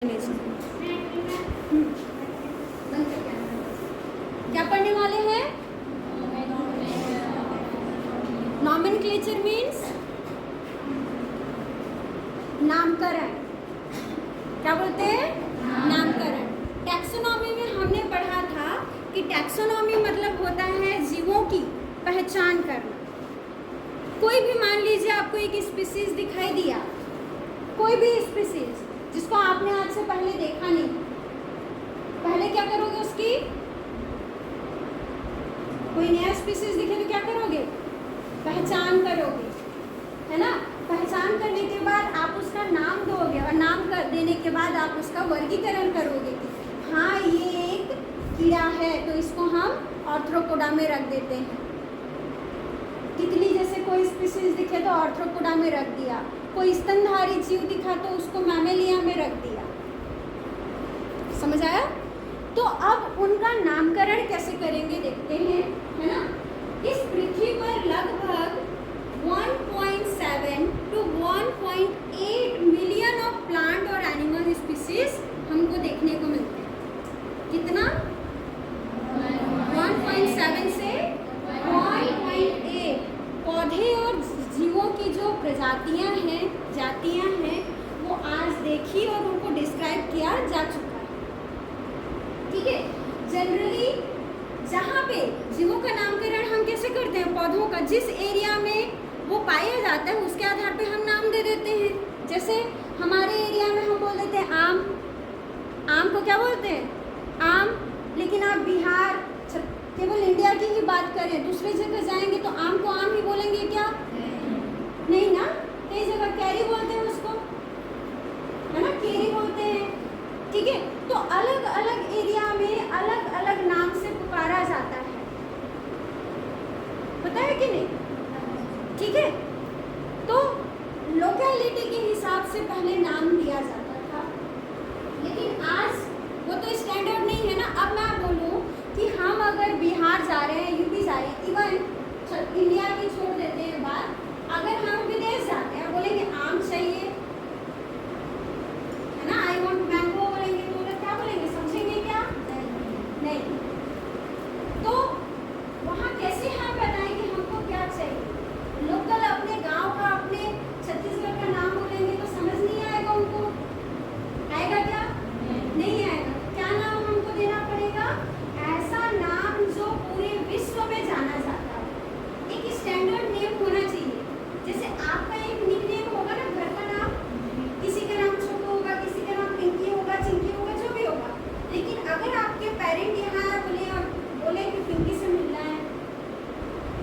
क्या पढ़ने वाले हैं? नॉमेनक्लेचर मीन्स नामकरण। क्या बोलते हैं? नामकरण। टैक्सोनॉमी में हमने पढ़ा था कि टैक्सोनॉमी मतलब होता है जीवों की पहचान करना। कोई भी मान लीजिए आपको एक स्पीसीज दिखाई दिया, कोई भी स्पीसीज जिसको आपने आज से पहले देखा नहीं, पहले क्या करोगे? उसकी कोई नया स्पीसीज दिखे तो क्या करोगे? पहचान करोगे, है ना? पहचान करने के बाद आप उसका नाम दोगे और नाम कर देने के बाद आप उसका वर्गीकरण करोगे कि हाँ ये एक कीड़ा है तो इसको हम आर्थ्रोपोडा में रख देते हैं। तितली जैसे कोई स्पीसीज दिखे तो आर्थ्रोपोडा में रख दिया, कोई स्तनधारी जीव दिखा तो उसको मैमेलिया में रख दिया। समझ आया? तो अब उनका नामकरण कैसे करेंगे देखते हैं, है ना? इस पृथ्वी पर लगभग 1.7 to 1.8 मिलियन ऑफ प्लांट और एनिमल स्पीसीज हमको देखने को मिलते हैं। कितना? 1.7 से 1.8 पौधे और जीवों की जो प्रजातियां हैं, जातियां हैं, वो आज देखी और उनको डिस्क्राइब किया जा चुका है। ठीक है? जनरली जहाँ पे जीवों का नामकरण हम कैसे करते हैं? पौधों का जिस एरिया में वो पाया जाता है उसके आधार पे हम नाम दे देते हैं। जैसे हमारे एरिया में हम बोल देते हैं आम। आम को क्या बोलते हैं? आम। लेकिन आप बिहार, केवल इंडिया की ही बात करें, दूसरी जगह जाएंगे तो आम को आम ही बोलेंगे क्या? नहीं ना। कई जगह कैरी बोलते हैं उसको, है ना? केरी बोलते हैं। ठीक है? तो अलग अलग एरिया में अलग अलग नाम से पुकारा जाता है, पता है कि नहीं? ठीक है? तो लोकेलिटी के हिसाब से पहले नाम दिया जाता था, लेकिन आज वो तो स्टैंडर्ड नहीं है ना। अब मैं बोलूँ कि हम अगर बिहार जा रहे हैं, यूपी जा रहे हैं, इवन इंडिया की छोड़ देते हैं बात, अगर हम विदेश जाते हैं बोलेंगे आम चाहिए, है ना? आई वांट मैंगो बोलेंगे तो लोग क्या बोलेंगे? समझेंगे क्या? नहीं। तो वहाँ कैसे हम बताएं कि हमको क्या चाहिए? लोकल अपने गांव का, अपने छत्तीसगढ़ का नाम बोलेंगे तो समझ नहीं आएगा उनको। आएगा क्या? नहीं आएगा। क्या नाम हमको देना पड़ेगा? ऐसा नाम जो पूरे विश्व में जाना जाता है। एक स्टैंडर्ड नेम होना चाहिए। जैसे आपका एक निकनेम होगा ना, घर का नाम, किसी का नाम छोटू होगा, किसी का नाम पिंकी होगा, चिंकी होगा, जो भी होगा। लेकिन अगर आपके पेरेंट यहाँ बोले कि पिंकी से मिलना है,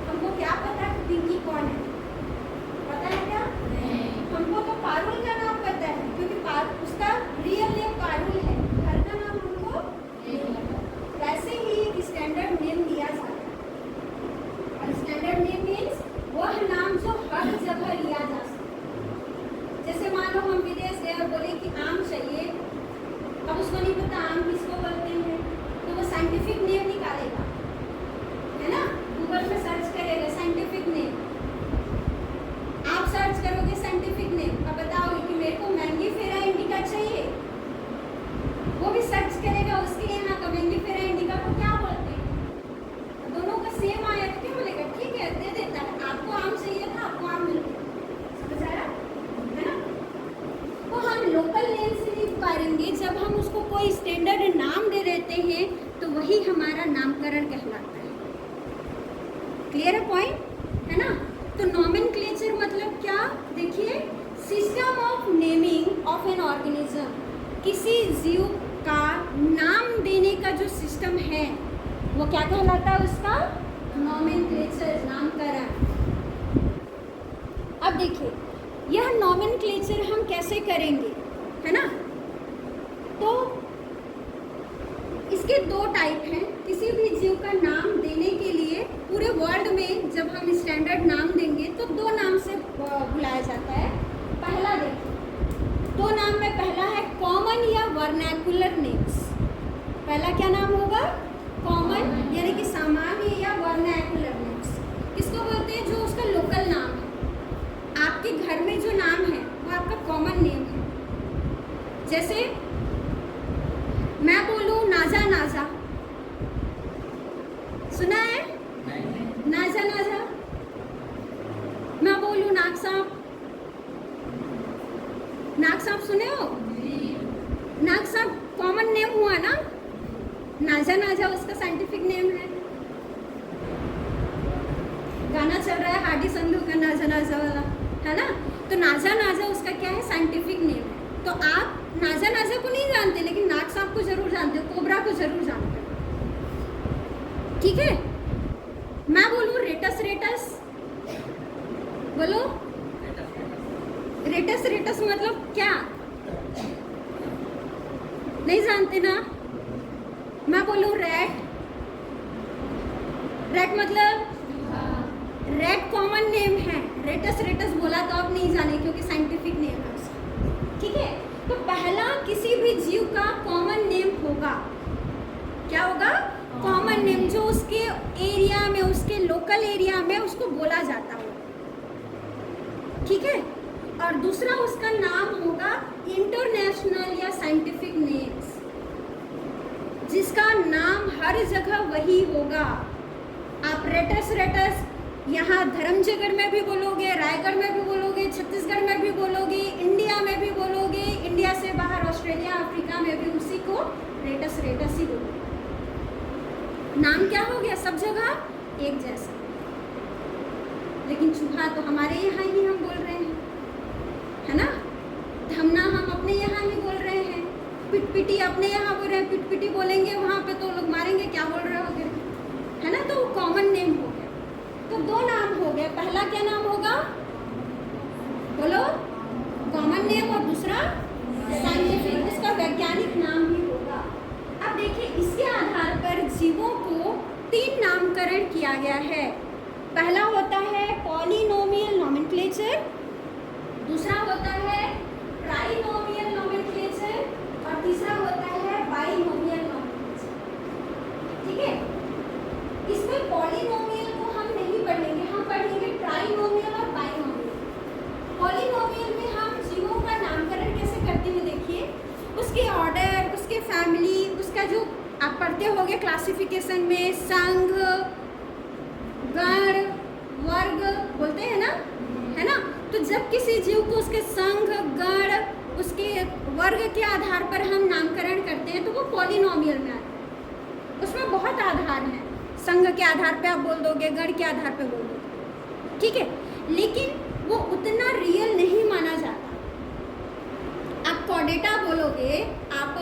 हमको क्या पता कि पिंकी कौन है? पता है क्या? हमको तो पारुल का नाम पता है, क्योंकि उसका रियल नेम पारुल है। घर का नाम हमको नहीं पता। वैसे ही एक स्टैंडर्ड नेम दिया जाता है। और स्टैंडर्ड नेम मीन्स वह नाम जो हर जगह लिया जा सकता। जैसे मान लो हम विदेश गए और बोले कि आम चाहिए, अब उसको नहीं पता आम किसको बोलते हैं, तो वो साइंटिफिक नेम निकालेगा, है ना? गूगल में सर्च करेगा साइंटिफिक नेम। आप सर्च करोगे साइंटिफिक नेम, अब बताओगे कि मेरे को मैंगीफेरा इंडिका चाहिए, वो भी सर्च करेगा, उसके यहाँ का मैंगीफेरा इंडिका को क्या बोलते हैं? दोनों का सेम आया तो क्या बोलेगा? ठीक है, दे देता है। आपको आम चाहिए था, आपको आम मिल गया। समझ आया? है ना? तो हम लोकल नेम से नहीं पुकारेंगे। जब हम उसको कोई स्टैंडर्ड नाम दे देते हैं तो वही हमारा नामकरण कहलाता है। क्लियर है पॉइंट? है ना? तो नॉमेनक्लेचर मतलब क्या? देखिए, system of naming of an organism. किसी जीव का नाम देने का जो सिस्टम है वो क्या कहलाता है? उसका नॉमेनक्लेचर, नामकरण। अब देखिए, यह नॉमेनक्लेचर हम कैसे करेंगे, है ना? तो इसके दो टाइप हैं। किसी भी जीव का नाम देने के लिए पूरे वर्ल्ड में जब हम स्टैंडर्ड नाम देंगे तो दो नाम से बुलाया जाता है। पहला देखिए, दो नाम में पहला है कॉमन या वर्नैकुलर नेम्स। पहला क्या नाम होगा? कॉमन यानी कि सामान्य या वर्नैकुलर नेम्स। किसको बोलते हैं? जो उसका लोकल नाम है। आपके घर में जो नाम है वो आपका कॉमन नेम है। जैसे मैं बोलूं नाजा नाजा, सुना है? नाजा नाजा। मैं बोलूं नाग सांप, नाग सांप सुने हो? नाग सांप कॉमन नेम हुआ ना, नाजा नाजा उसका साइंटिफिक नेम है। गाना चल रहा है हार्डी संधू का नाजा नाजा वाला, है ना? तो नाजा नाजा उसका क्या है? साइंटिफिक नेम है। तो आप नाजा नाजा को नहीं जानते, लेकिन नाग सांप को जरूर जानते हो, कोबरा को जरूर जानते हो, ठीक है? मैं बोलूं रेटस रेटस, बोलो। रेटस रेटस मतलब क्या? नहीं जानते ना? मैं बोलूं रैट, रैट मतलब रेट कॉमन नेम है, रेटस रेटस बोला तो आप नहीं जाने क्योंकि साइंटिफिक नेम है उसका, ठीक है? तो पहला किसी भी जीव का कॉमन नेम होगा, क्या होगा? कॉमन नेम, जो उसके एरिया में, उसके लोकल एरिया में उसको बोला जाता हो, ठीक है? और दूसरा उसका नाम होगा इंटरनेशनल या साइंटिफिक नेम्स, जिसका नाम हर जगह वही होगा। आप रेटस रेटस यहाँ धर्मजयगढ़ में भी बोलोगे, रायगढ़ में भी बोलोगे, छत्तीसगढ़ में भी बोलोगे, इंडिया में भी बोलोगे, इंडिया से बाहर ऑस्ट्रेलिया अफ्रीका में भी उसी को रेटस रेटस ही बोलोगे। नाम क्या हो गया? सब जगह एक जैसा। लेकिन चूहा तो हमारे यहाँ ही हम बोल रहे हैं, है ना? धमना हम अपने यहाँ ही बोल रहे हैं, पिटपिटी अपने यहाँ बोल रहे हैं, पिटपिटी बोलेंगे वहाँ पे तो लोग मारेंगे, क्या बोल रहे होगे, है ना? तो वो कॉमन नेम हो गया। तो दो नाम हो गए, पहला क्या नाम होगा? बोलो। कॉमन नेम, और दूसरा साइंटिफिक, उसका वैज्ञानिक नाम भी होगा। अब देखिए, इसके आधार पर जीवों को 3 नामकरण किया गया है। पहला होता है पॉलिनोमियल नोमेनक्लेचर, दूसरा होता है ट्राइनोमियल नोमेनक्लेचर, और तीसरा होता है बाइनोमियल नोमेनक्लेचर, ठीक है? इसमें पॉलिनोमियल को हम नहीं पढ़ेंगे, हम पढ़ेंगे ट्राइनोमियल और बाइनोमियल। पॉलिनोमियल में हम जीवों का नामकरण कैसे करते हैं, देखिए, उसके ऑर्डर, उसके फैमिली, उसका जो आप पढ़ते होगे क्लासिफिकेशन में, संघ, गण, वर्ग बोलते हैं ना, है ना? तो जब किसी जीव को उसके संघ, गण, उसके वर्ग के आधार पर हम नामकरण करते हैं तो वो पॉलिनोमियल में आता है। उसमें बहुत आधार हैं, संघ के आधार पे आप बोल दोगे, गण के आधार पे बोल दोगे, ठीक है? लेकिन वो उतना रियल नहीं माना जाता। आप कॉर्डेटा बोलोगे, आप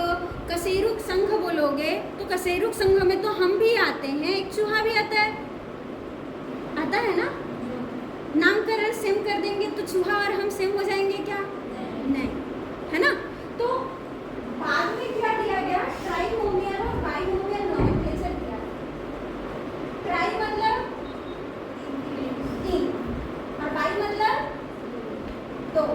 कशेरुक संघ बोलोगे, तो कशेरुक संघ में तो हम भी आते हैं, एक चूहा भी आता है ना? नामकरण सेम कर देंगे तो चूहा और हम सेम हो जाएंगे क्या? नहीं, है ना? तो बाद में क्या दिया गया? ट्राइनोमियल और बाइनोमियल नोमेनक्लेचर दिया। ट्राई मतलब 3 और बाई मतलब 2,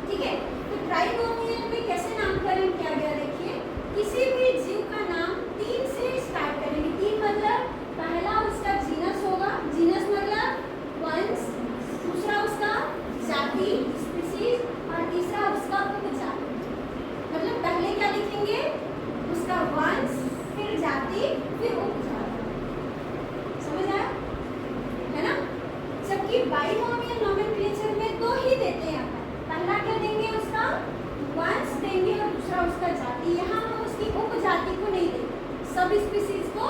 ठीक है? तो ट्राइनोमियल में कैसे नामकरण किया गया? देखिए, किसी भी जीव का नाम 3 से स्टार्ट करेंगे। 3 मतलब पहला उसका जीनस होगा, जीनस मतलब वंश, दूसरा उसका जाति स्पीसीज, और तीसरा उसका उपजाति। मतलब पहले क्या लिखेंगे? उसका वंश, फिर जाति, फिर उपजाति। समझ आया? है ना? जबकि बाइनोमियल नोमेनक्लेचर में 2 ही देते हैं अपन। पहला क्या देंगे? उसका वंश देंगे और दूसरा उसका जाति। यहाँ हम उसकी उपजाति को नहीं देंगे, सब स्पीसीज को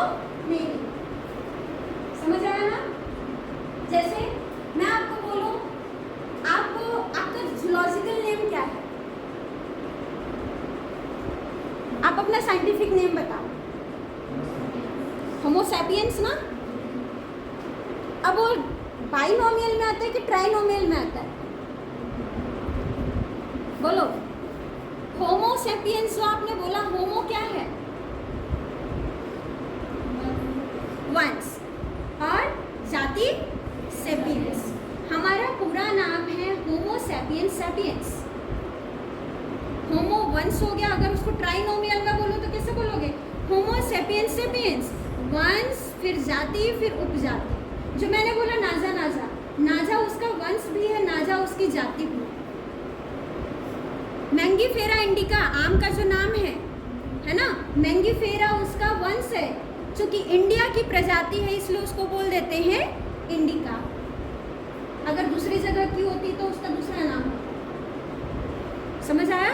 नहीं देंगे। समझ आया ना? जैसे मैं आपको बोलूं, आपका जूलॉजिकल नेम क्या है? आप अपना साइंटिफिक नेम बताओ। होमो सैपियंस ना? अब वो बाइनोमियल में आता है कि ट्राइनोमियल में आता है? बोलो। होमो सैपियंस जो आपने बोला, होमो क्या है? वंश, और जाति सैपियंस। हमारा पूरा नाम है होमो सैपियंस सैपियंस। होमो वंश हो गया, अगर उसको ट्राइनोमियल में बोलो तो कैसे बोलोगे? होमो सैपियंस सैपियंस, वंश, फिर जाति, फिर उपजाति। जो मैंने बोला नाजा नाजा, नाजा उसका वंश भी है, नाजा उसकी जाति भी है। मैंगीफेरा इंडिका आम का जो नाम है है ना। मैंगीफेरा उसका वंश है, चूंकि इंडिया की प्रजाति है इसलिए उसको बोल देते हैं इंडिका। अगर दूसरी जगह की होती तो उसका दूसरा नाम होता। समझ आया?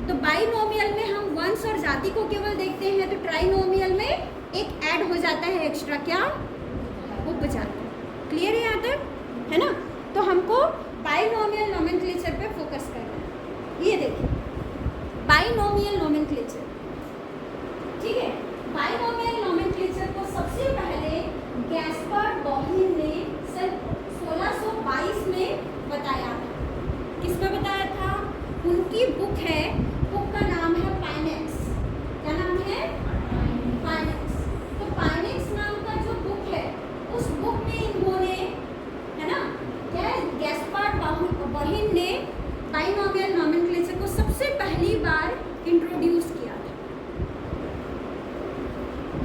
तो बाइनोमियल में हम वंश और जाति को केवल देखते हैं, तो ट्राइनोमियल में एक ऐड हो जाता है एक्स्ट्रा, क्या? उपजाति। क्लियर है यहाँ तक? है ना। तो हमको बाइनोमियल नोमेनक्लेचर पे फोकस करना है। ये देखिए बाइनोमियल नोमेनक्लेचर, ठीक है। बाइनोमियल नोमेनक्लेचर को सबसे पहले गैस्पर्ड बॉहिन ने सन 1622 में बताया था। किसमें बताया था? उनकी बुक है, बुक का नाम है पाइनेक्स। क्या नाम है? पाइनेक्स। तो पाइनेक्स नाम का जो बुक है, उस बुक में इन्होंने, है ना, क्या गैस्पर्ड बॉहिन ने बाइनोमियल नोमेनक्लेचर को सबसे पहली बार इंट्रोड्यूस किया था।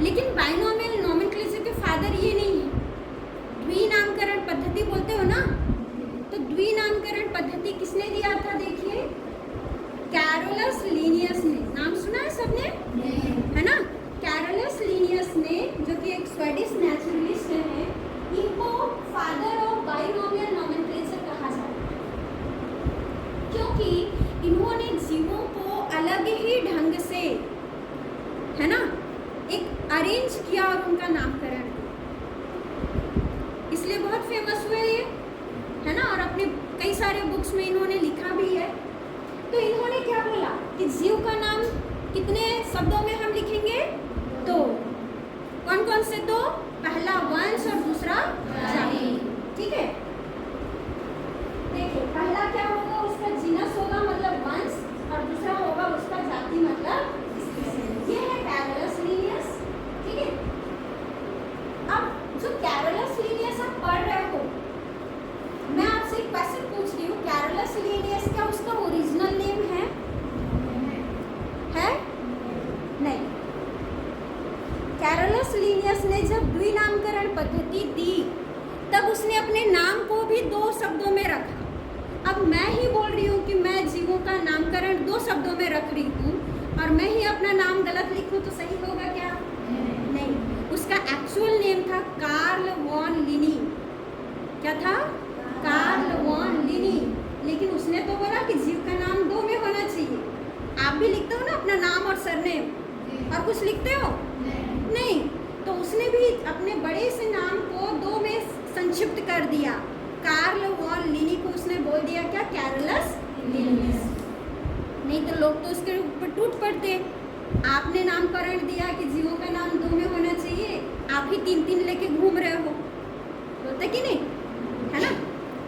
लेकिन बाइनोमियल नोमेनक्लेचर के फादर ये नहीं है। द्विनामकरण पद्धति बोलते हो ना, तो द्विनामकरण पद्धति किसने दिया था? देखिए कैरोलस लीनियस ने। नाम सुना है सबने? है ना। कैरोलस लीनियस ने, जो कि एक स्वीडिश नेचुरलिस्ट है, इनको फादर ऑफ बाइनोमियल नोमेनक्लेचर कहा जाता है, क्योंकि इन्होंने जीवों को अलग ही ढंग से, है ना, एक अरेंज किया और उनका नामकरण किया, इसलिए बहुत फेमस हुए ये, है ना। और अपने कई सारे बुक्स में इन्होंने लिखा भी है। तो इन्होंने क्या बोला कि जीव का नाम कितने शब्दों में हम लिखेंगे? दो। कौन कौन से दो? पहला वंश और दूसरा जाति। ठीक है। देखिए पहला क्या होगा? उसका जीनस होगा मतलब वंश, और दूसरा होगा उसका जाति मतलब स्पीशीज। ये है कैरोलस लीनियस। ठीक है। अब जो कैरोलस लीनियस आप पढ़ रहे हो, मैं आपसे एक क्वेश्चन पूछ रही हूँ, कैरोलस लीनियस क्या उसका ओरिजिनल नेम है? नहीं। कैरोलस लीनियस ने जब द्विनामकरण पद्धति दी, तब उसने अपने नाम को भी दो शब्दों में रखा। अब मैं ही बोल रही हूँ कि मैं जीवों का नामकरण दो शब्दों में रख रही हूँ, और मैं ही अपना नाम गलत लिखूँ तो सही होगा क्या? नहीं। उसका एक्चुअल नेम था कार्ल वॉन लिनी। क्या था? कार्ल वॉन लिनी। लेकिन उसने तो बोला कि जीव का नाम दो में होना चाहिए। आप भी लिखते हो ना अपना नाम और सरनेम, और कुछ लिखते हो? नहीं। तो उसने भी अपने बड़े से नाम को दो में संक्षिप्त कर दिया। कार्ल वॉन लिनी को उसने बोल दिया क्या? Carolus Linnaeus. नहीं तो लोग तो उसके ऊपर टूट पड़ते। आपने नामकरण दिया कि जीवों का नाम दो में होना चाहिए, आप ही तीन तीन लेके घूम रहे हो, बोलते कि नहीं, है ना।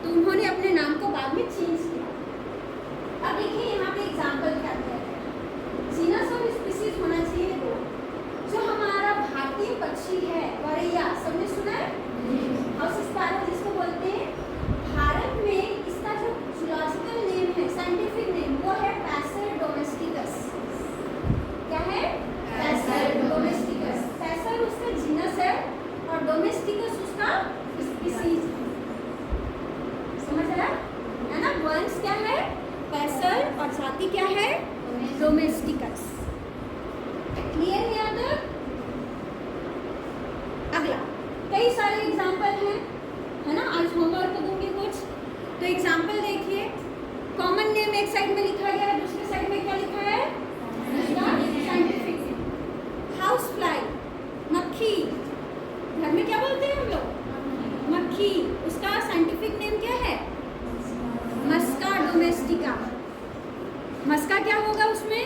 तो उन्होंने अपने नाम को बाद में चेंज किया। अब देखिए यहाँ पे एग्जाम्पल क्या दिया है। जीनस और स्पीशीज होना चाहिए दो। जो हमारा भारतीय पक्षी है गौरैया, सबने सुना है? हाउस स्पैरो जिसको बोलते हैं। भारत में इसका जो जूलॉजिकल नेम है, साइंटिफिक नेम, वो है पैसर डोमेस्टिकस। क्या है? पैसर डोमेस्टिकस। पैसर उसका जीनस है और डोमेस्टिकस उसका स्पीशीज है। समझ रहा है ना? वंश क्या है? पैसर, और जाति क्या है? डोमेस्टिकस। क्लियर है यहाँ तक? अगला कई सारे एग्जाम्पल हैं, है ना। आज होमवर्क दूंगी कुछ, तो एग्जाम्पल देखिए। कॉमन नेम एक साइड में लिखा गया है, दूसरे साइड में क्या लिखा है? Scientific name. हाउस फ्लाई, मक्खी। घर में क्या बोलते हैं हम लोग? मक्खी। उसका साइंटिफिक नेम क्या है? मस्का डोमेस्टिका। मस्का क्या होगा उसमें?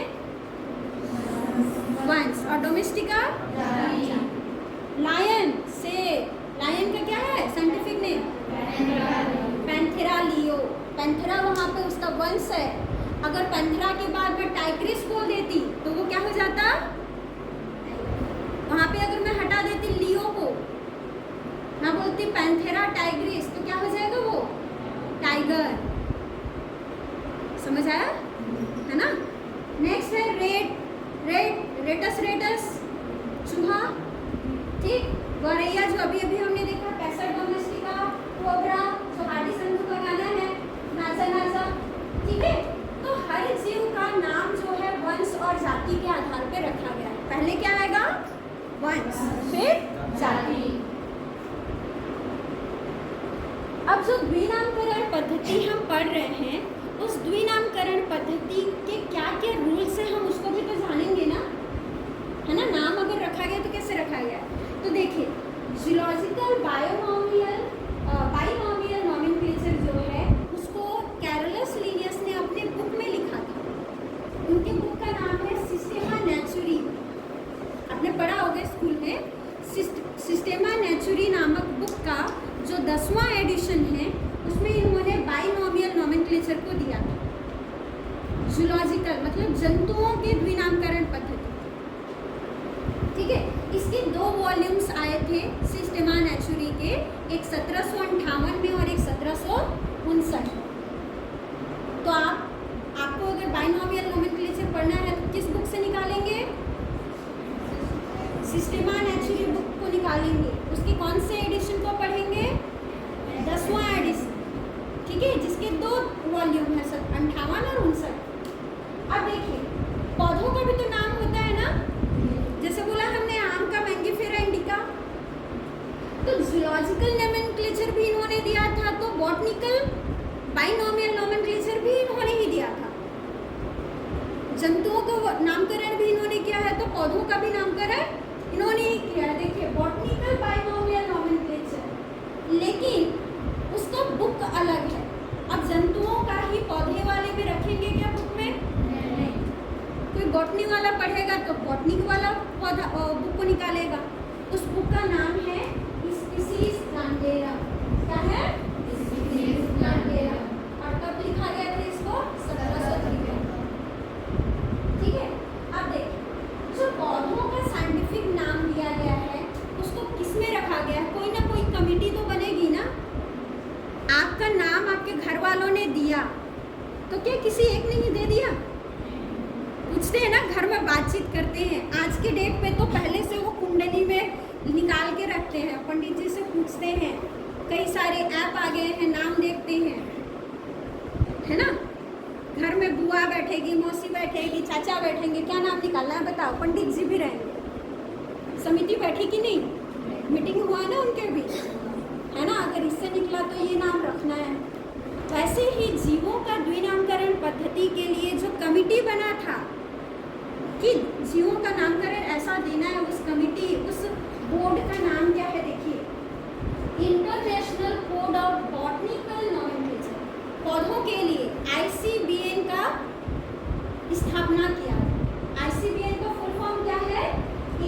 वंश, और डोमेस्टिका लायन से। लायन का क्या है scientific name? Panthera leo. Panthera वहाँ पे उसका वंश है। अगर पैंथेरा के बाद मैं टाइग्रिस बोल देती तो वो क्या हो जाता? वहाँ पे अगर मैं हटा देती लियो को, ना बोलती पैंथेरा टाइग्रिस, तो क्या हो जाएगा वो? टाइगर। समझ आया? है ना। नेक्स्ट है रेटस रेटस, चूहा। ठीक। गौरैया जो अभी अभी हमने देखा, पैसर डोमेस्टिका, कोबरा जो हार्डी संधू का गाना है, नाचा नाचा। ठीक है। तो हर जीव का नाम जो है वंश और जाति के आधार पे रखा गया वंश, फिर जाति। अब जो द्विनामकरण पद्धति हम पढ़ रहे हैं, उस द्विनामकरण पद्धति के क्या क्या रूल्स हैं हम उसको भी तो जानेंगे ना, है ना। नाम अगर रखा गया तो कैसे रखा गया, तो देखिए जूलॉजिकल बाइनॉमियल नॉमेनक्लेचर जो है उसको कैरोलस लिनियस ने अपने बुक में लिखा था। उनके बुक का नाम है सिस्टेमा नेचुरी। आपने पढ़ा होगा स्कूल में। सिस्टेमा नेचुरी नामक बुक का जो 10वां एडिशन है उसमें इन्होंने बाइनॉमियल नॉमेनक्लेचर को दिया था। जूलॉजिकल मतलब जंतुओं के द्विनामकरण पद्धति, ठीक है। इसके 2 वॉल्यूम्स आए थे सिस्टेमा नेचुरी के, एक 1758 में और एक 1759 में। तो आपको अगर बाइनॉमियल नॉमेनक्लेचर पढ़ना है तो किस बुक से निकालेंगे, सिस्टेमा नेचुरी बुक को निकालेंगे। उसके कौन से एडिशन को पढ़ेंगे, 10वां एडिशन, ठीक है, जिसके 2 वॉल्यूम है 58 और 59। अब देखिए पौधों का भी तो नाम होता है ना, जैसे बोला हमने आम का मैंगीफेरा इंडिका, तो जूलॉजिकल नॉमेनक्लेचर भी इन्होंने दिया था, तो बॉटनिकल बाइनॉमियल नॉमेनक्लेचर भी इन्होंने ही दिया था। जंतुओं का नामकरण भी इन्होंने किया है, तो पौधों का भी नामकरण इन्होंने ही किया है। देखिए बॉटनिकल बाइनॉमियल नॉमेनक्लेचर, लेकिन उसका बुक अलग है। अब जंतुओं का ही पौधे वाले भी रखेंगे क्या बुक में, नहीं। कोई बॉटनी वाला पढ़ेगा तो बॉटनिक वाला पौधा बुक को निकालेगा। उस बुक का नाम है स्पीसीज प्लांटेरम। क्या है, स्पीसीज प्लांटेरम। और कब लिखा गया था इसको, 1753। ठीक है। अब देखिए जो पौधों का साइंटिफिक नाम दिया गया है उसको किसमें रखा गया है, कोई ना कोई कमिटी तो बनेगी ना। आपका नाम आपके घर वालों ने दिया तो क्या किसी एक ने ही दे दिया, पूछते हैं ना, घर में बातचीत करते हैं। आज के डेट पे तो पहले से वो कुंडली में निकाल के रखते हैं, पंडित जी से पूछते हैं, कई सारे ऐप आ गए हैं, नाम देखते हैं, है ना। घर में बुआ बैठेगी, मौसी बैठेगी, चाचा बैठेंगे, क्या नाम निकालना है बताओ, पंडित जी भी रहेंगे। समिति बैठी कि नहीं, मीटिंग हुआ ना उनके भी, है ना। अगर इससे निकला तो ये नाम रखना है। वैसे ही जीवों का द्विनामकरण पद्धति के लिए जो कमिटी बना था कि जीवों का नामकरण ऐसा देना है, उस कमिटी, उस बोर्ड का नाम क्या है, देखिए international code of botanical nomenclature. पौधों के लिए ICBN का स्थापना किया। ICBN का फुल फॉर्म क्या है,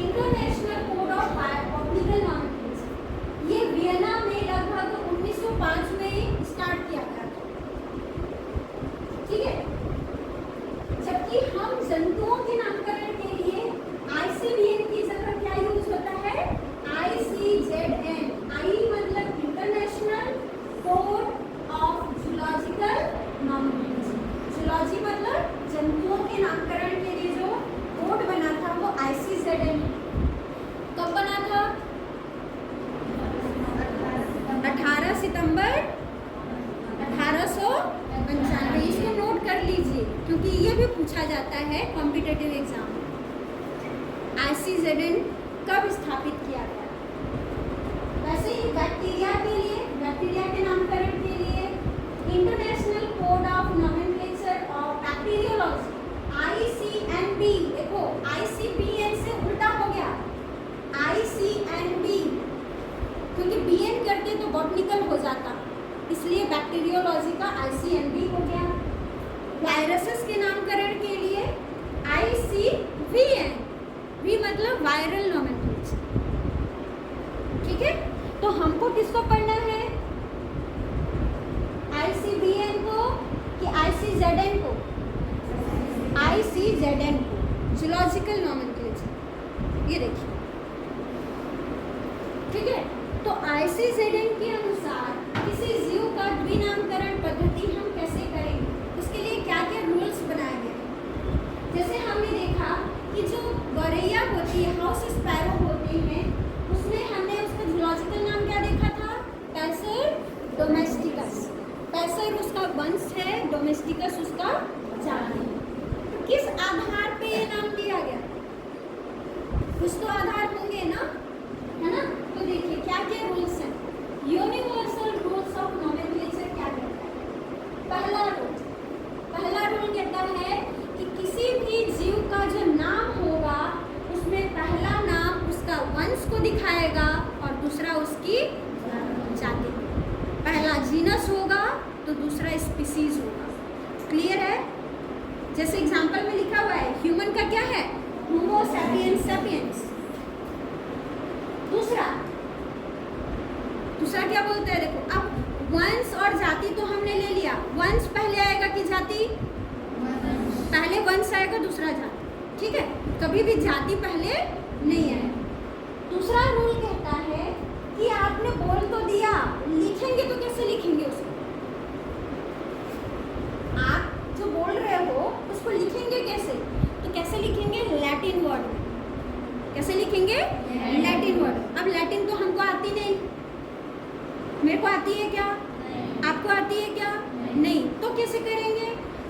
international code of botanical nomenclature. ये वियना में लगभग 1905 में स्टार्ट किया गया था, ठीक है। जबकि हम जंतुओं के नामकरण के लिए ICBN की जगह क्या यूज होता है, ICZN। I मतलब international code of zoological nomenclature. Zoology मतलब जंतुओं के नामकरण के लिए जो कोड बना था वो ICZN। कब बना था, 18 सितंबर 1895। इसको नोट कर लीजिए क्योंकि ये भी पूछा जाता है कॉम्पिटिटिव एग्जाम में। ICZN कब स्थापित किया गया। वैसे ही बैक्टीरिया के लिए, बैक्टीरिया के नामकरण के लिए international code of nomenclature of bacteriology ICNB। देखो ICBN से उल्टा हो गया, ICNB, क्योंकि BN करते तो बॉटनिकल हो जाता, इसलिए बैक्टीरियोलॉजी का ICNB हो गया। वायरसेस के नामकरण के लिए ICVN, V मतलब वायरल नॉमेनक्लेचर, ठीक है। तो हमको किसको पढ़ना है, ICBN को कि ICZN को, ICZN को, जूलॉजिकल नॉमेनक्लेचर। ये देखिए, ठीक है। तो ICZN के अनुसार किसी जीव का द्विनामकरण पद्धति हम कैसे करेंगे, उसके लिए क्या क्या रूल्स बनाए गए। जैसे हमने देखा कि जो गौरैया होती है, हाउस स्पैरो होते हैं, उसमें हमने उसका जूलॉजिकल नाम क्या देखा था, पैसर डोमेस्टिकस। पैसर उसका वंश है, डोमेस्टिकस उसका जाति है। तो किस आधार पे ये नाम दिया गया, कुछ तो आधार होंगे क्या है? Homo sapiens sapiens. दूसरा क्या बोलता है? देखो, अब वंश और जाति तो हमने ले लिया। वंश पहले आएगा कि जाति? पहले वंश आएगा, दूसरा जाति, ठीक है? कभी भी जाति पहले नहीं आएगा। दूसरा रूल कहता है कि आपने बोल तो दिया, लिखेंगे तो कैसे लिखेंगे उसको? आप जो बोल रहे हो उसको लिखेंगे कैसे? तो कैसे लिखेंगे? लैटिन वर्ड में। कैसे लिखेंगे? Latin word. अब लैटिन तो हमको आती नहीं। मेरे को आती है क्या? आपको आती है क्या? नहीं। तो कैसे करेंगे?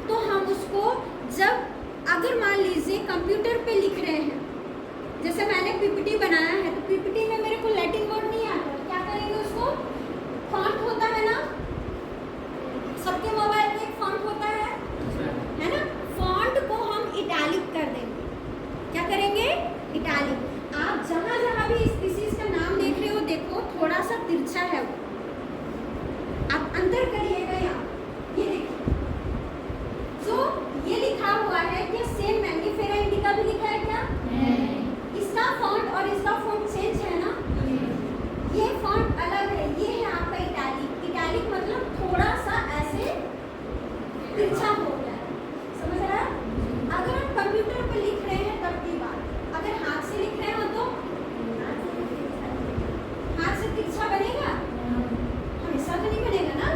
तो हम उसको जब, अगर मान लीजिए कंप्यूटर पे लिख रहे हैं, जैसे मैंने पीपीटी बनाया है, तो पीपीटी में मेरे को लैटिन वर्ड नहीं आता, क्या करेंगे उसको? फॉन्ट होता है ना, सबके मोबाइल में एक फॉन्ट होता है ना? फॉन्ट को हम इटैलिक कर देंगे। क्या करेंगे? इटैलिक। आप जहाँ जहाँ भी स्पीसीज का नाम देख रहे हो, देखो थोड़ा सा तिरछा है वो, आप अंतर करिएगा यहाँ। ये देखिए, जो ये लिखा हुआ है, क्या सेम मैंगीफेरा इंडिका भी लिखा है क्या? इसका फॉन्ट और इसका फॉन्ट चेंज है ना? ये फॉन्ट अलग है, ये है आपका इटैलिक। इटैलिक मतलब थोड़ा सा ऐसे तिरछा हो गया है, समझ रहा है? अगर आप कंप्यूटर पे लिख रहे हैं तब की बात, अगर हाथ से लिख रहे हो तो हाथ से तिरछा बनेगा? हमेशा तो नहीं बनेगा ना,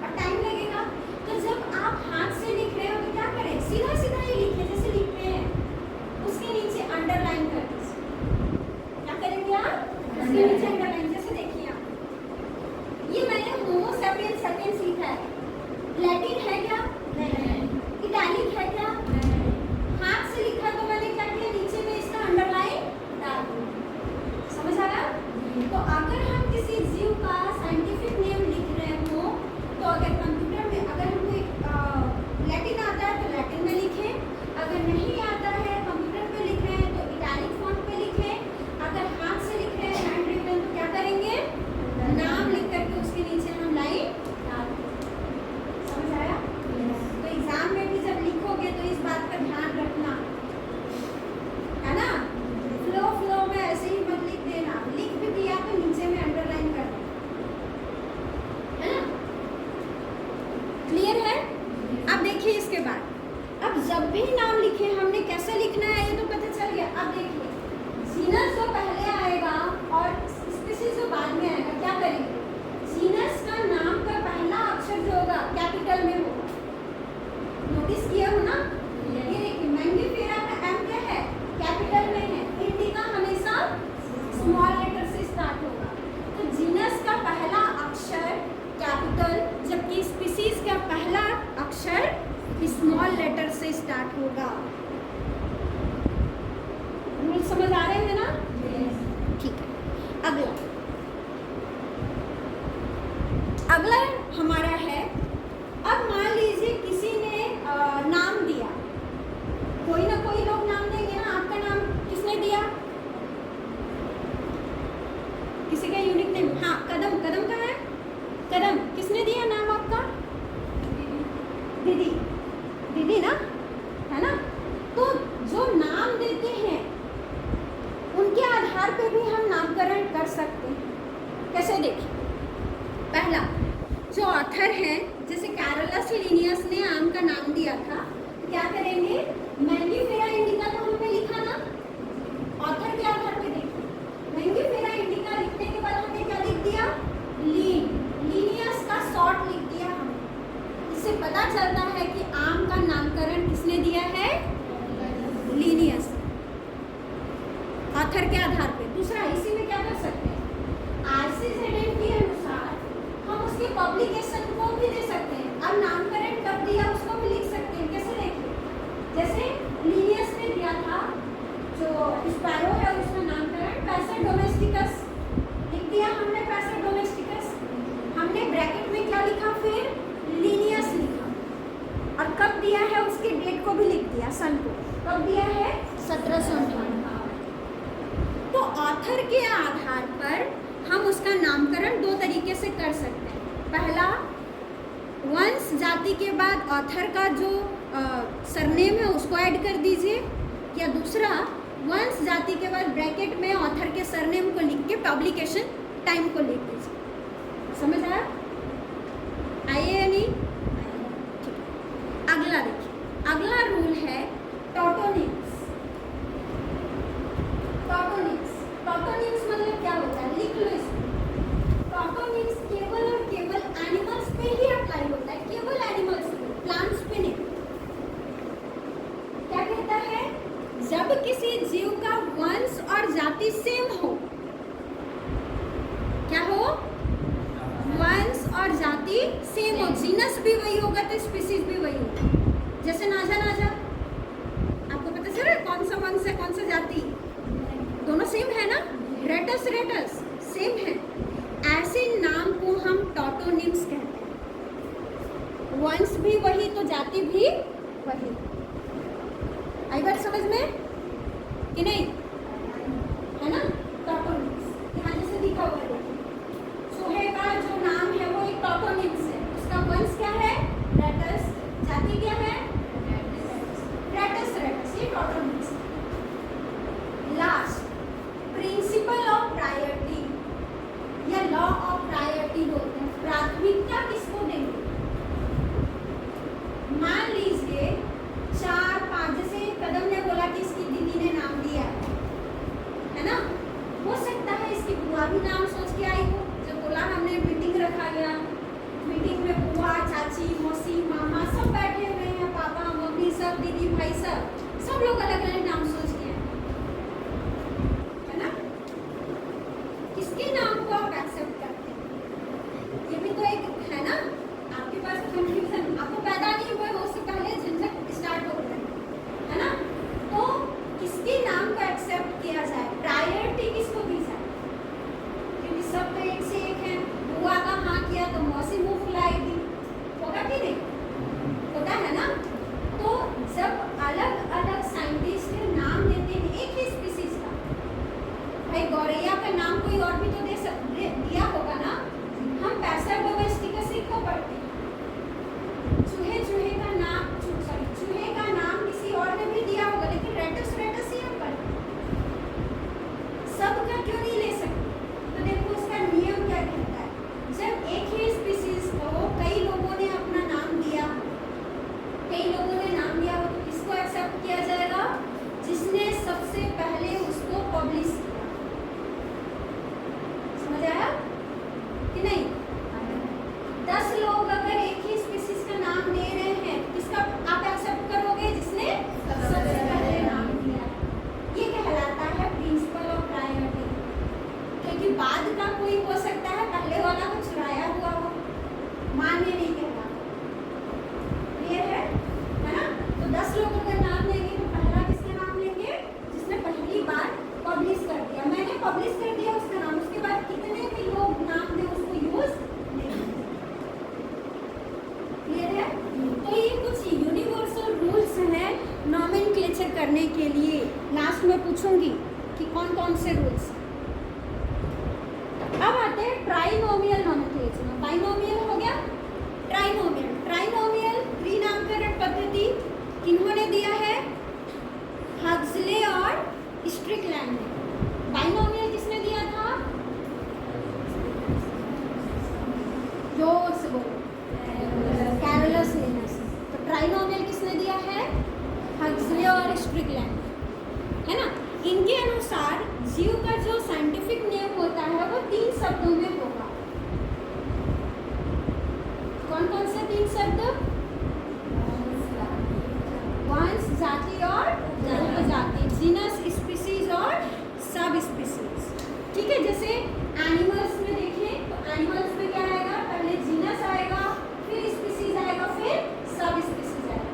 और टाइम लगेगा। तो जब आप हाथ से लिख रहे हो तो क्या करें? सीधा सीधा ही लिखिए, जैसे लिख रहे हैं, उसके नीचे अंडरलाइन कर दीजिए। क्या करेंगे आप? उसके नीचे अंडरलाइन, जैसे देखिए आप, ये मैंने होमो सैपियंस सैपियंस लिखा है। लैटिन है क्या? इटैलिक है क्या? हाथ से लिखा तो मैंने क्या किया? नीचे में इसका अंडरलाइन डाल दिया। समझ आ रहा? तो अगर हम किसी जीव का साइंटिफिक नेम लिख रहे हो, तो अगर कंप्यूटर में, अगर हमको लैटिन आता है तो लैटिन में लिखें, अगर नहीं आता है, कंप्यूटर पे लिख रहे हैं तो इटैलिक फॉन्ट पे लिखें, अगर हाथ से लिख रहे हैं हैंड रिटन तो क्या करेंगे? नाम लिख करके उसके नीचे हम लाइन डाल देंगे। समझ आया? तो एग्जाम में भी जब लिखोगे तो इस बात का ध्यान रखना, है ना? फ्लो में ऐसे ही मत लिख देना, लिख भी दिया तो नीचे में अंडरलाइन कर देना, है ना? क्लियर है? अब देखिए इसके बाद, अब जब भी नाम लिखे हमने कैसे लिखना है ये तो पता चल गया। अब देखिए, जीनस जो पहले आएगा और स्पीशीज जो बाद में आएगा, क्या करेंगे? जीनस का नाम का पहला अक्षर जो होगा कैपिटल में होगा। नोटिस किया हो ना? ये देखिए, मैंगीफेरा का एम क्या है? कैपिटल में है। इंडिका हमेशा स्मॉल लेटर से स्टार्ट होगा। तो जीनस का पहला अक्षर कैपिटल, जबकि स्पीशीज का पहला अक्षर स्मॉल लेटर से स्टार्ट होगा। रूल समझ आ रहे हैं ना? ठीक है। अगला हमारा है, अब मान लीजिए किसी ने नाम दिया, कोई ना कोई लोग नाम देंगे ना। आपका नाम किसने दिया? किसी का यूनिक नेम? हाँ, कदम। कदम कहाँ है? कदम किसने दिया नाम आपका? दीदी। दीदी ना, है ना? तो जो नाम देते हैं उनके आधार पे भी हम नामकरण कर सकते हैं। कैसे? देखिए, पहला जो ऑथर है, जैसे कैरोलस लिनियस ने आम का नाम दिया था, तो क्या करेंगे? मैंगीफेरा इंडिका तो हमने लिखा ना, ऑथर के आधार पे देखिए, मैंगीफेरा इंडिका लिखने के बाद हमने क्या लिख दिया? लिनियस का शॉर्ट लिख दिया हमने। इससे पता चलता है कि आम का नामकरण किसने दिया है? लिनियस, ऑथर के आधार पे। दूसरा, इसी में क्या कर सकते हैं? ICZN के अनुसार हम उसके पब्लिकेशन को भी दे सकते हैं। अब नामकरण कब दिया उसको भी लिख सकते हैं। कैसे? देखिए, जैसे लिनियस ने दिया था, जो स्पैरो है उसका नामकरण पैसेट डोमेस्टिकस लिख दिया हमने। पैसेट डोमेस्टिकस हमने ब्रैकेट में क्या लिखा? फिर लिनियस लिखा। और कब दिया है उसके डेट को भी लिख दिया, सन को। कब दिया है? 1758। तो ऑथर के आधार पर हम उसका नामकरण दो तरीके से कर सकते हैं। पहला, वंश जाति के बाद ऑथर का जो सरनेम है उसको ऐड कर दीजिए वंश जाति के बाद ब्रैकेट में ऑथर के सरनेम को लिख के पब्लिकेशन टाइम को लिख दीजिए। समझ आया? आइए या नहीं? ठीक है। अगला देखिए, अगला रूल है टॉटोनिम्स। टॉटोनिम्स, टॉटोनिम्स मतलब क्या होता है? लिख लो इसको। टॉटोनिम्स केवल और केवल एनिमल्स पे ही अप्लाई होता है, केवल एनिमल्स पे, प्लांट्स पे नहीं। क्या कहता है? जब किसी जीव का वंश और जाति सेम हो, क्या हो? वंश और जाति सेम हो, जीनस भी वही होगा तो स्पीसीज भी वही होगा। जैसे नाजा नाजा, आपको पता चल रहा है कौन सा वंश है कौन सा जाति? दोनों सेम है ना? रेटस रेटस सेम है। ऐसे नाम को हम टॉटोनिम्स कहते हैं। वंश भी वही तो जाति भी वही। आई बात समझ में कि नहीं? है ना? टॉटोनिम्स यहाँ जैसे लिखा हुआ है, चूहे का जो नाम है वो एक टॉटोनिम्स है। उसका वंश क्या है? रेटस। जाति क्या है? Rattus rattus. ये tautonyms. Last, principle of priority या लॉ ऑफ प्रायोरिटी बोलते हैं। प्राथमिकता किसको देंगे? मान लीजिए 4-5, जैसे कदम ने बोला कि इसकी दीदी ने नाम दिया है ना? हो सकता है इसकी बुआ भी नाम सोच के आई हो। जब बोला हमने मीटिंग रखा गया, मीटिंग में बुआ, चाची, मौसी, मामा सब बैठे हुए हैं, पापा मम्मी सब, दीदी भाई सब लोग अलग अलग नाम सोच के हैं, है ना? किसके नाम को आप एक्सेप्ट करते हैं? ये भी तो एक है ना, आपके पास कंफ्यूजन, आपको पैदा नहीं हुए हो उससे पहले झंझट स्टार्ट हो रहा है ना? तो किसके नाम को एक्सेप्ट किया जाए? प्रायोरिटी किसको दी जाए? क्योंकि सब तो एक से एक है। बुआ का हाँ किया तो मौसी मुंह फुलाएगी, होगा कि नहीं? होता है ना? तो जब अलग अलग साइंटिस्ट नाम देते हैं एक ही स्पीसीज का, भाई गौरैया का नाम कोई और भी तो दिया होगा ना? हम पैसा डोमेस्टिकसी को पढ़ते हैं, चूहे का नाम, चूहे का नाम किसी और ने भी दिया होगा, लेकिन रेटस रेटस ही हम पढ़ते हैं। सबका क्यों नहीं ले सकते? तो देखो उसका नियम क्या कहता है। जब एक ही स्पीसीज को कई लोगों ने अपना नाम दिया, कई लोगों ने नाम दिया हो, तो किसको एक्सेप्ट किया जाएगा? जिसने सबसे पहले उसको पब्लिश किया। समझ आया कि नहीं? 10 लोग अगर एक ही स्पीसीज का नाम दे रहे हैं, किसका आप एक्सेप्ट करोगे? जिसने सबसे पहले नाम दिया। ये कहलाता है प्रिंसिपल ऑफ प्रायोरिटी। क्योंकि बाद का कोई हो सकता है पहले वाला को चुराया हुआ हो, मान्य नहीं कहलाता। क्लियर है ना? तो 10 लोग अगर नाम लेंगे तो पहला किसका नाम लेंगे? जिसने पहली बार पब्लिश कर दिया। मैंने पब्लिश कर दिया उसका नाम, उसके बाद कितने भी लोग नाम दे उसको यूज नहीं। क्लियर है? तो ये कुछ यूनिवर्सल रूल्स हैं नॉमेनक्लेचर करने के लिए। लास्ट में पूछूंगी कि कौन कौन से रूल्स। अब आते हैं ट्राइनोमियल नॉमेनक्लेचर में। बाइनोमियल हो गया, ट्राइनोमियल। ट्राइनोमियल त्रिनामकरण पद्धति किन्होंने दिया है? हक्सले और स्ट्रिकलैंड ने। बाइनोमियल किसने दिया था? जोर से बोलो। Carolus Linus. तो ट्राइनोमियल किसने दिया है? हक्सले और स्ट्रिकलैंड, है ना? इनके अनुसार जीव का जो साइंटिफिक नेम होता है वो 3 शब्दों में होगा। कौन कौन से 3 शब्द? वंश, जाति और उपजाति, जीनस, स्पीसीज और सब स्पीसीज। ठीक है? जैसे एनिमल्स में देखें तो एनिमल्स में क्या आएगा? पहले जीनस आएगा, फिर स्पीसीज आएगा, फिर सब स्पीसीज आएगा।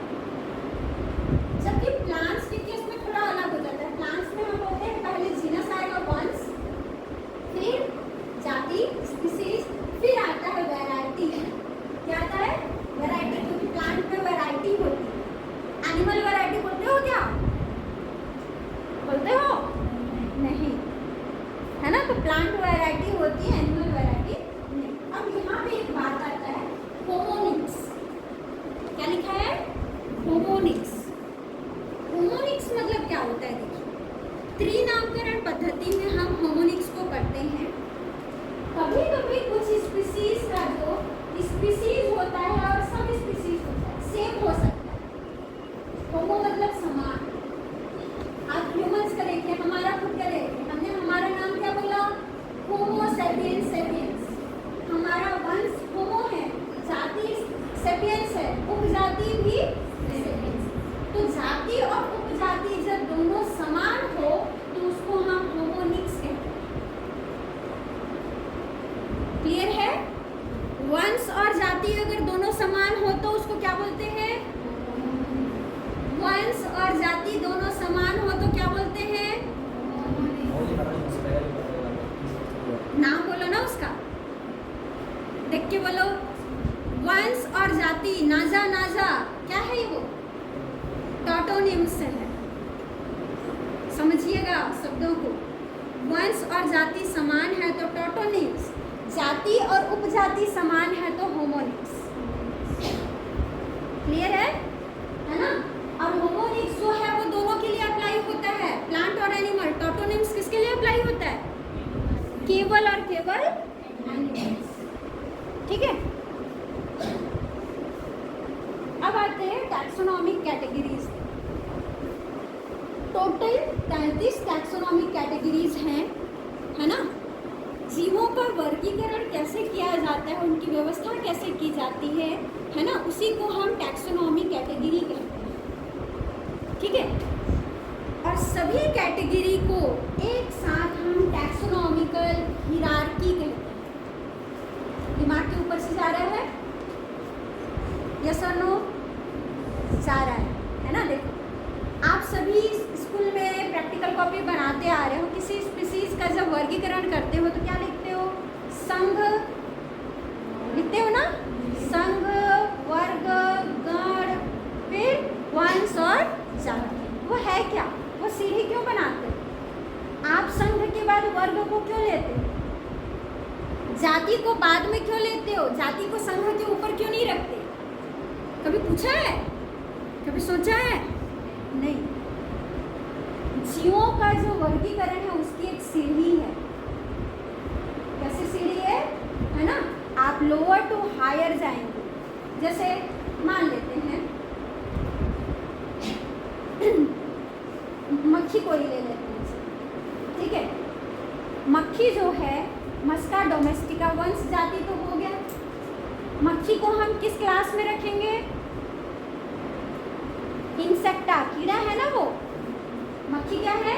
जबकि प्लांट्स के केस में थोड़ा अलग हो जाता है। प्लांट्स में हम बोलते हैं पहले जीनस आएगा, वंश, फिर जाति, स्पीसीज, फिर आता है वैरायटी। क्या आता है? वैरायटी। त्रिनामकरण पद्धति में हम होमोनिक्स को पढ़ते हैं। कभी कभी कुछ स्पीसीज का जो स्पीसीज होता है और सब स्पीसीज होता है सेम हो सकता है। होमो मतलब समान। आप ह्यूमंस का देखिए, हमारा खुद का देखिए, हमने हमारा नाम क्या बोला? होमो सेपियंस सेपियंस। हमारा वंश होमो है, जाति सेपियंस है, उपजाति भी सेपियंस। तो जाति और उपजाति जब दोनों समान हो तो उसको हम होमोनिक्स कहते हैं। क्लियर है? वंश और जाति अगर दोनों समान हो तो उसको क्या बोलते हैं? वंश और जाति दोनों समान हो तो क्या बोलते हैं? नाम बोलो ना उसका, देख के बोलो। वंश और जाति, नाजा नाजा क्या है वो? टॉटोनिम्स से है, समझिएगा शब्दों को। वंश और जाति समान है तो टॉटोनिम्स, जाति और उपजाति समान है तो होमोनिक्स। क्लियर है ना? और होमोनिक्स जो है वो दोनों के लिए अप्लाई होता है, प्लांट और एनिमल। टॉटोनिम्स किसके लिए अप्लाई होता है? केवल और केवल एनिमल्स। ठीक है, अब आते हैं taxonomic categories. Total 33 taxonomic categories हैं, है ना? जीवों का वर्गीकरण कैसे किया जाता है, उनकी व्यवस्था कैसे की जाती है ना? उसी को हम टैक्सोनॉमिक कैटेगरी कहते हैं। ठीक है, और सभी कैटेगरी को एक साथ हम टैक्सोनॉमिकल हिरार्की कहते हैं। दिमाग के ऊपर से जा रहा है? यस और नो? जा रहा है ना? देखो, आप सभी स्कूल में प्रैक्टिकल कॉपी बनाते आ रहे हो। किसी स्पीसीज का जब वर्गीकरण करते हो तो क्या लिखते हो? संघ लिखते हो ना? संघ, वर्ग, गण, फिर वंश और जाति। वो है क्या? वो सीढ़ी क्यों बनाते हो? आप संघ के बाद वर्ग को क्यों लेते हो? जाति को बाद में क्यों लेते हो? जाति को संघ के ऊपर क्यों नहीं रखते? कभी पूछा है? कभी सोचा है? नहीं। जीवों का जो वर्गीकरण है उसकी एक सीढ़ी है। कैसी सीढ़ी है ना? आप लोअर टू हायर जाएंगे। जैसे मान लेते हैं मक्खी को ही ले लेते हैं, ठीक है? मक्खी जो है मस्का डोमेस्टिका, वंश जाति तो हो गया। मक्खी को हम किस क्लास में रखेंगे? इंसेक्टा, कीड़ा है ना वो। मक्खी क्या है?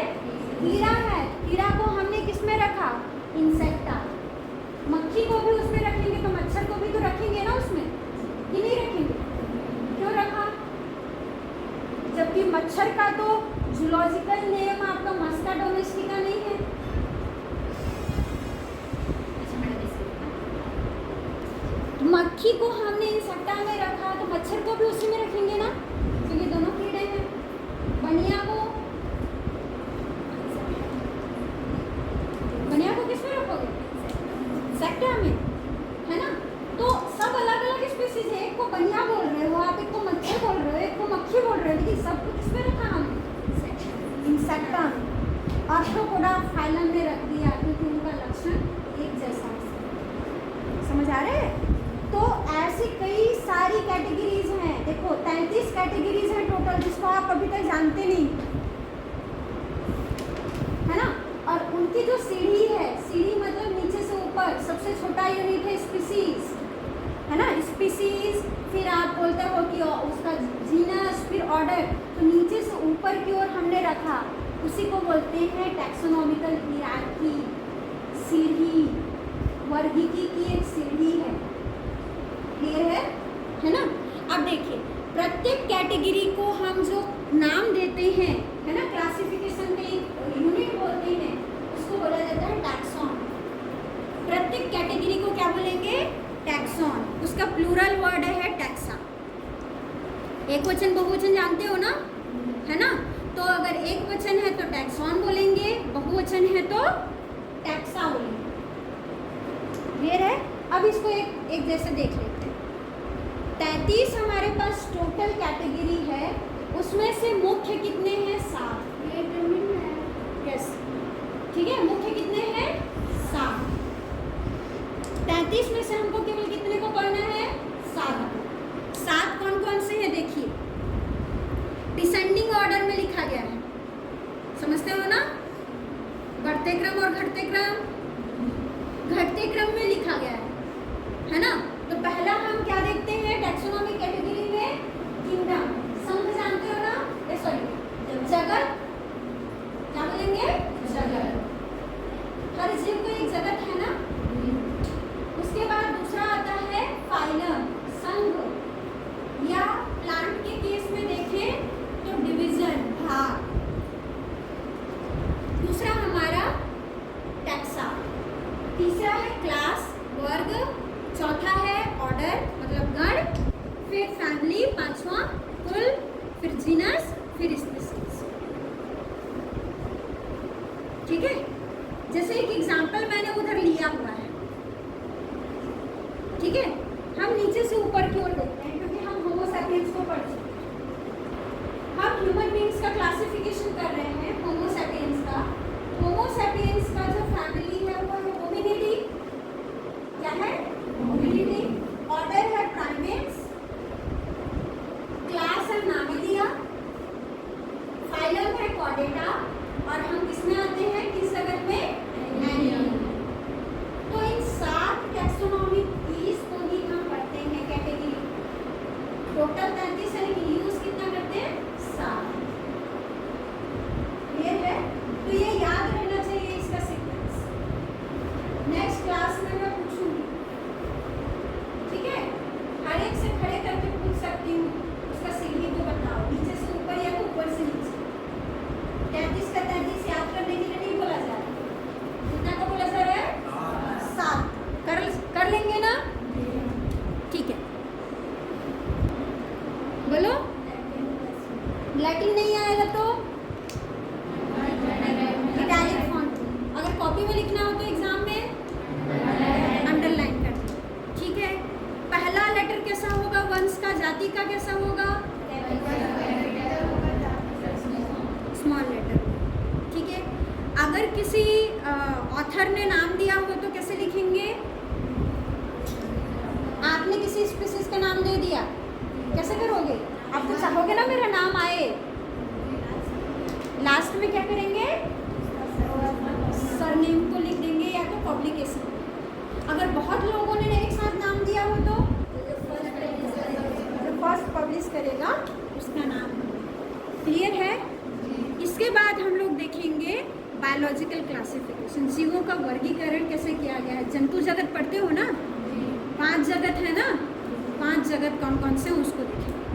कीड़ा है। कीड़ा को हमने किस में रखा? इंसेक्टा। मक्खी को भी उसमें रखेंगे तो मच्छर को भी तो रखेंगे ना उसमें, कि नहीं रखेंगे? क्यों रखा? जबकि मच्छर का तो जूलॉजिकल नेम आपका मस्का डोमेस्टिका नहीं है। मक्खी को हमने इंसेक्टा में रखा तो मच्छर को भी उसी में रखेंगे ना, क्योंकि तो दोनों कीड़े हैं। बनिया को किस में रखोगे? इंसेक्टा में, है ना? तो सब अलग अलग स्पीसीज है। एक को बनिया बोल रहे हो आप, एक को मच्छर बोल रहे हो, एक को मक्खी बोल रहे हो, लेकिन सबको किस में रखा हमने? इंसेक्टा में। आर्थ्रोपोडा फाइलम में रख दिया क्योंकि उनका लक्षण एक जैसा है। समझ आ रहे हैं? तो ऐसी कई सारी कैटेगरीज हैं। देखो 33 कैटेगरीज हैं टोटल, जिसको आप अभी तक जानते नहीं, है ना? और उनकी जो सीढ़ी है, सीढ़ी मतलब नीचे से ऊपर, सबसे छोटा यूनिट है स्पीसीज, है ना? स्पीसीज, फिर आप बोलते हो कि उसका जीनस, फिर ऑर्डर। तो नीचे से ऊपर की ओर हमने रखा, उसी को बोलते हैं टैक्सोनॉमिकल हिरार्की, सीढ़ी। वर्गीकी की एक सीढ़ी है। क्लियर है ना? अब देखिए, प्रत्येक कैटेगरी को हम जो नाम देते हैं, है ना, क्लासिफिकेशन के यूनिट बोलते हैं, उसको बोला जाता है टैक्सॉन। प्रत्येक कैटेगरी को क्या बोलेंगे? टैक्सॉन। उसका प्लूरल वर्ड है टैक्सा। एक वचन बहुवचन जानते हो ना, है ना? तो अगर एक वचन है तो टैक्सॉन बोलेंगे, बहुवचन है तो टैक्सा बोलेंगे। क्लियर है? अब इसको एक जैसे देख लेते हैं। 33 हमारे पास टोटल कैटेगरी है, उसमें से मुख्य कितने हैं? 7। समझते हो ना? बढ़ते क्रम और घटते क्रम, घटते क्रम में लिखा गया है ना? तो पहला हम क्या देखते हैं टैक्सोनॉमी कैटेगरी में? किंगडम। संघ जानते हो ना? सॉरी, जगत। क्या बोलेंगे? जगत। हर जीव को एक जगत है ना? उसके बाद दूसरा आता है फाइलम, संघ, या प्लांट के केस में देखें तो डिवीजन, भाग। दूसरा हमारा टैक्सा, तीसरा है क्लास, वर्ग, चौथा है ऑर्डर मतलब गण, फिर फैमिली, पांचवा कुल, फिर जीनस, फिर स्पीशीज। ठीक है? जैसे एक एग्जांपल मैंने उधर लिया हुआ है, ठीक है? हम नीचे से ऊपर की ओर देखते हैं क्योंकि हम होमो सैपियंस को पढ़ चुके हैं। हम ह्यूमन बीइंग्स का क्लासिफिकेशन कर रहे हैं होमो सैपियंस का। होमो सैपियंस का जो फैमिली है वो है होमिनिडी। क्या है? होमिनिडी। ऑर्डर है प्राइमेट्स, क्लास है मैमेलिया, फाइलम है कॉर्डेटा, और हम किसमें आते हैं? किस जगत में? एनिमल। तो इन 7 टैक्सोनॉमी कीज को ही हम पढ़ते हैं कैटेगरी। टोटल 33 है लेकिन यूज कितना करते हैं? 7। क्लियर है? तो ये याद रहना चाहिए इसका सीक्वेंस। नेक्स्ट क्लास में मैं पूछूंगी, ठीक है? हर एक से खड़े करके पूछ सकती हूँ, उसका सीढ़ी को बताओ, नीचे से ऊपर या तो ऊपर से नीचे। 33 का 33 याद करने के लिए नहीं बोला जा रहा है। कितना का बोला जा रहा है? 7। कर लेंगे ना? ठीक है, बोलो। लैटिन नहीं आएगा तो इटैलिक फॉन्ट। अगर कॉपी में लिखना हो तो एग्जाम में अंडरलाइन कर दो, ठीक है? पहला लेटर कैसा होगा? वंश का, जाति का कैसा होगा? स्मॉल लेटर, ठीक है? अगर किसी ऑथर ने नाम दिया हो तो कैसे लिखेंगे? आपने किसी स्पीशीज का नाम दे दिया, कैसे करोगे? आप तो चाहोगे ना मेरा नाम आए। लास्ट में क्या करेंगे? सरनेम को लिख देंगे या तो पब्लिकेशन। अगर बहुत लोगों ने एक साथ नाम दिया हो तो फर्स्ट पब्लिश करेगा उसका नाम। क्लियर है? इसके बाद हम लोग देखेंगे बायोलॉजिकल क्लासिफिकेशन, जीवों का वर्गीकरण कैसे किया गया है। जंतु जगत पढ़ते हो ना? 5 जगत है ना? 5 जगत कौन कौन से उसको देखेंगे।